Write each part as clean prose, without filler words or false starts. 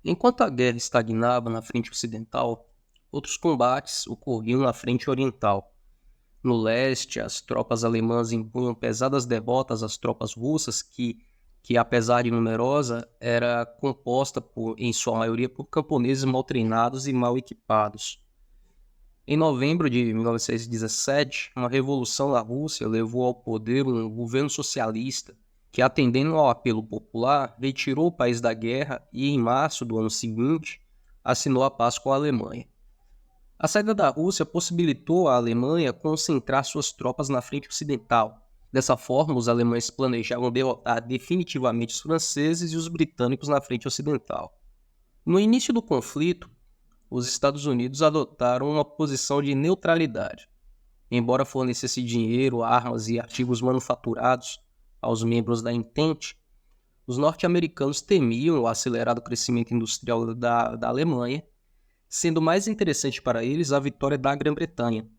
Enquanto a guerra estagnava na frente ocidental, outros combates ocorriam na frente oriental. No leste, as tropas alemãs impunham pesadas derrotas às tropas russas, que apesar de numerosa, era composta em sua maioria por camponeses mal treinados e mal equipados. Em novembro de 1917, uma revolução na Rússia levou ao poder um governo socialista que, atendendo ao apelo popular, retirou o país da guerra e, em março do ano seguinte, assinou a paz com a Alemanha. A saída da Rússia possibilitou à Alemanha concentrar suas tropas na frente ocidental. Dessa forma, os alemães planejavam derrotar definitivamente os franceses e os britânicos na frente ocidental. No início do conflito, os Estados Unidos adotaram uma posição de neutralidade. Embora fornecesse dinheiro, armas e artigos manufaturados aos membros da Entente, os norte-americanos temiam o acelerado crescimento industrial da Alemanha, sendo mais interessante para eles a vitória da Grã-Bretanha.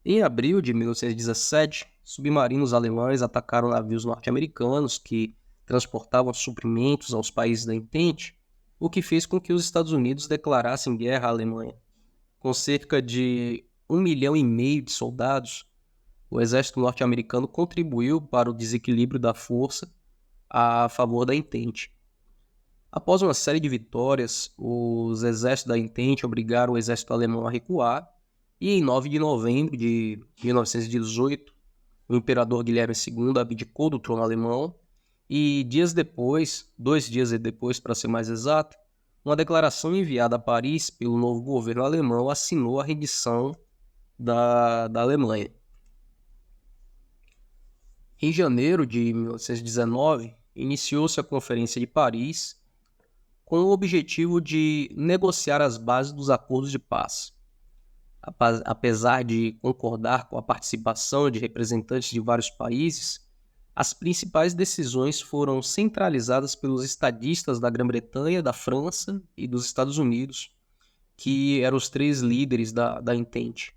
Em abril de 1917, submarinos alemães atacaram navios norte-americanos que transportavam suprimentos aos países da Entente, o que fez com que os Estados Unidos declarassem guerra à Alemanha. Com cerca de 1,5 milhão de soldados, o exército norte-americano contribuiu para o desequilíbrio da força a favor da Entente. Após uma série de vitórias, os exércitos da Entente obrigaram o exército alemão a recuar, e em 9 de novembro de 1918, o imperador Guilherme II abdicou do trono alemão e dias depois, 2 dias depois para ser mais exato, uma declaração enviada a Paris pelo novo governo alemão assinou a rendição da Alemanha. Em janeiro de 1919, iniciou-se a Conferência de Paris com o objetivo de negociar as bases dos acordos de paz. Apesar de concordar com a participação de representantes de vários países, as principais decisões foram centralizadas pelos estadistas da Grã-Bretanha, da França e dos Estados Unidos, que eram os três líderes da Entente.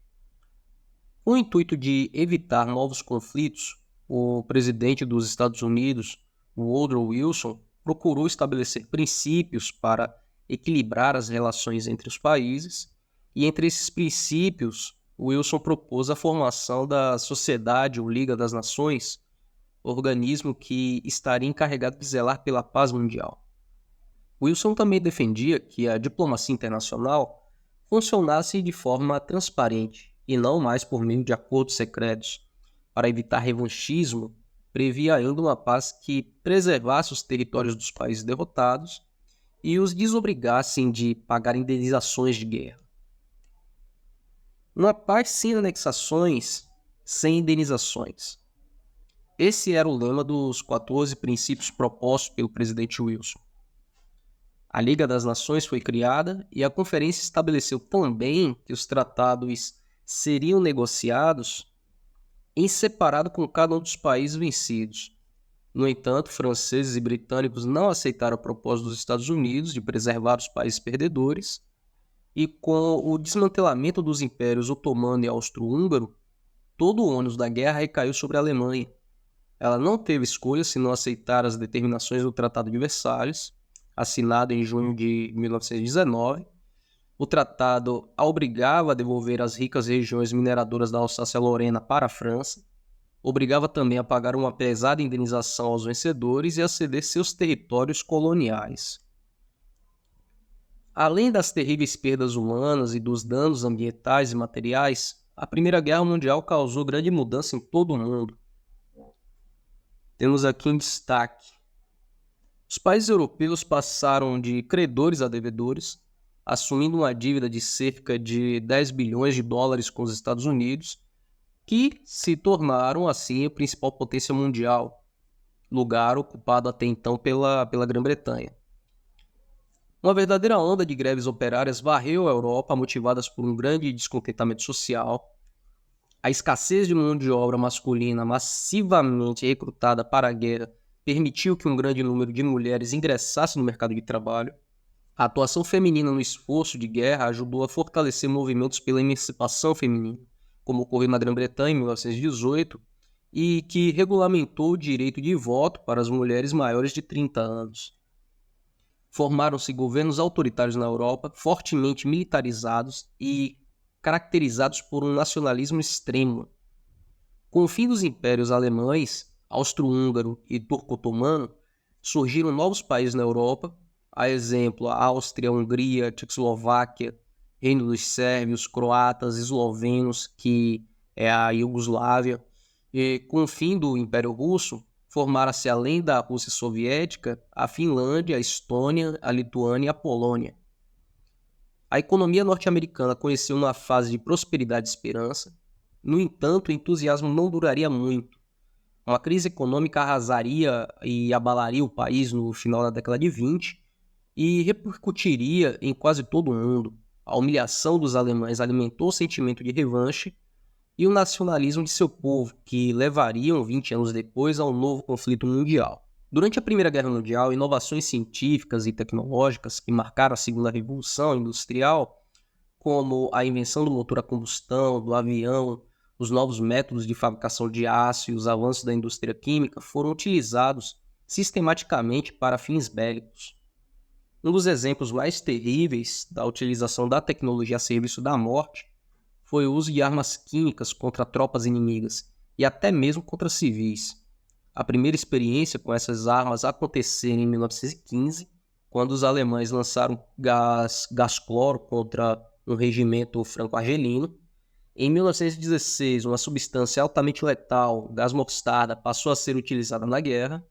Com o intuito de evitar novos conflitos, o presidente dos Estados Unidos, Woodrow Wilson, procurou estabelecer princípios para equilibrar as relações entre os países, e entre esses princípios, Wilson propôs a formação da Sociedade ou Liga das Nações, organismo que estaria encarregado de zelar pela paz mundial. Wilson também defendia que a diplomacia internacional funcionasse de forma transparente e não mais por meio de acordos secretos. Para evitar revanchismo, previa ainda uma paz que preservasse os territórios dos países derrotados e os desobrigassem de pagar indenizações de guerra. Uma paz sem anexações, sem indenizações. Esse era o lema dos 14 princípios propostos pelo presidente Wilson. A Liga das Nações foi criada e a conferência estabeleceu também que os tratados seriam negociados em separado com cada um dos países vencidos. No entanto, franceses e britânicos não aceitaram a proposta dos Estados Unidos de preservar os países perdedores, e com o desmantelamento dos impérios otomano e austro-húngaro, todo o ônus da guerra recaiu sobre a Alemanha. Ela não teve escolha senão aceitar as determinações do Tratado de Versalhes, assinado em junho de 1919. O tratado a obrigava a devolver as ricas regiões mineradoras da Alsácia-Lorena para a França, obrigava também a pagar uma pesada indenização aos vencedores e a ceder seus territórios coloniais. Além das terríveis perdas humanas e dos danos ambientais e materiais, a Primeira Guerra Mundial causou grande mudança em todo o mundo. Temos aqui um destaque. Os países europeus passaram de credores a devedores, assumindo uma dívida de cerca de 10 bilhões de dólares com os Estados Unidos, que se tornaram, assim, a principal potência mundial, lugar ocupado até então pela Grã-Bretanha. Uma verdadeira onda de greves operárias varreu a Europa, motivadas por um grande descontentamento social. A escassez de mão de obra masculina massivamente recrutada para a guerra permitiu que um grande número de mulheres ingressasse no mercado de trabalho. A atuação feminina no esforço de guerra ajudou a fortalecer movimentos pela emancipação feminina, como ocorreu na Grã-Bretanha em 1918, e que regulamentou o direito de voto para as mulheres maiores de 30 anos. formaram-se governos autoritários na Europa, fortemente militarizados e caracterizados por um nacionalismo extremo. Com o fim dos impérios alemães, austro-húngaro e turco-otomano, surgiram novos países na Europa, a exemplo a Áustria, Hungria, Tchecoslováquia, Reino dos Sérvios, Croatas, Eslovenos, que é a Iugoslávia. E com o fim do Império Russo, formaram-se, além da Rússia Soviética, a Finlândia, a Estônia, a Lituânia e a Polônia. A economia norte-americana conheceu uma fase de prosperidade e esperança. No entanto, o entusiasmo não duraria muito. Uma crise econômica arrasaria e abalaria o país no final da década de 20 e repercutiria em quase todo o mundo. A humilhação dos alemães alimentou o sentimento de revanche e o nacionalismo de seu povo, que levariam 20 anos depois a um novo conflito mundial. Durante a Primeira Guerra Mundial, inovações científicas e tecnológicas que marcaram a Segunda Revolução Industrial, como a invenção do motor a combustão, do avião, os novos métodos de fabricação de aço e os avanços da indústria química, foram utilizados sistematicamente para fins bélicos. Um dos exemplos mais terríveis da utilização da tecnologia a serviço da morte foi o uso de armas químicas contra tropas inimigas e até mesmo contra civis. A primeira experiência com essas armas aconteceu em 1915, quando os alemães lançaram gás cloro contra um regimento franco-argelino. Em 1916, uma substância altamente letal, gás mostarda, passou a ser utilizada na guerra.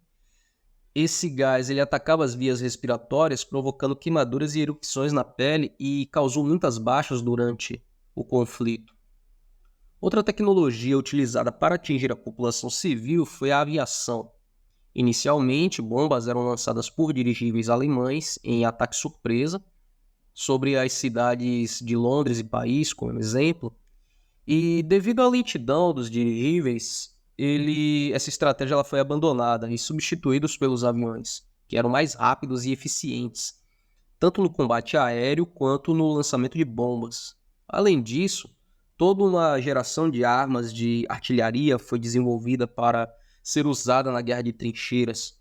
Esse gás ele atacava as vias respiratórias, provocando queimaduras e erupções na pele e causou muitas baixas durante o conflito. Outra tecnologia utilizada para atingir a população civil foi a aviação. Inicialmente, bombas eram lançadas por dirigíveis alemães em ataque surpresa sobre as cidades de Londres e Paris, como exemplo, e devido à lentidão dos dirigíveis, essa estratégia ela foi abandonada e substituídos pelos aviões, que eram mais rápidos e eficientes, tanto no combate aéreo quanto no lançamento de bombas. Além disso, toda uma geração de armas de artilharia foi desenvolvida para ser usada na guerra de trincheiras.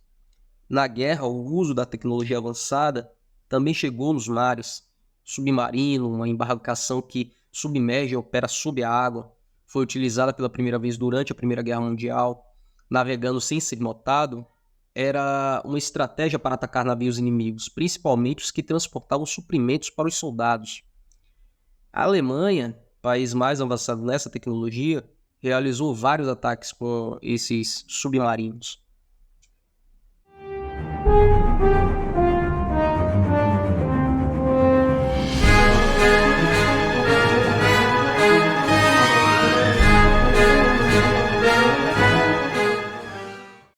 Na guerra, o uso da tecnologia avançada também chegou nos mares. Submarino, uma embarcação que submerge e opera sob a água, foi utilizada pela primeira vez durante a Primeira Guerra Mundial. Navegando sem ser notado, era uma estratégia para atacar navios inimigos, principalmente os que transportavam suprimentos para os soldados. A Alemanha, país mais avançado nessa tecnologia, realizou vários ataques com esses submarinos.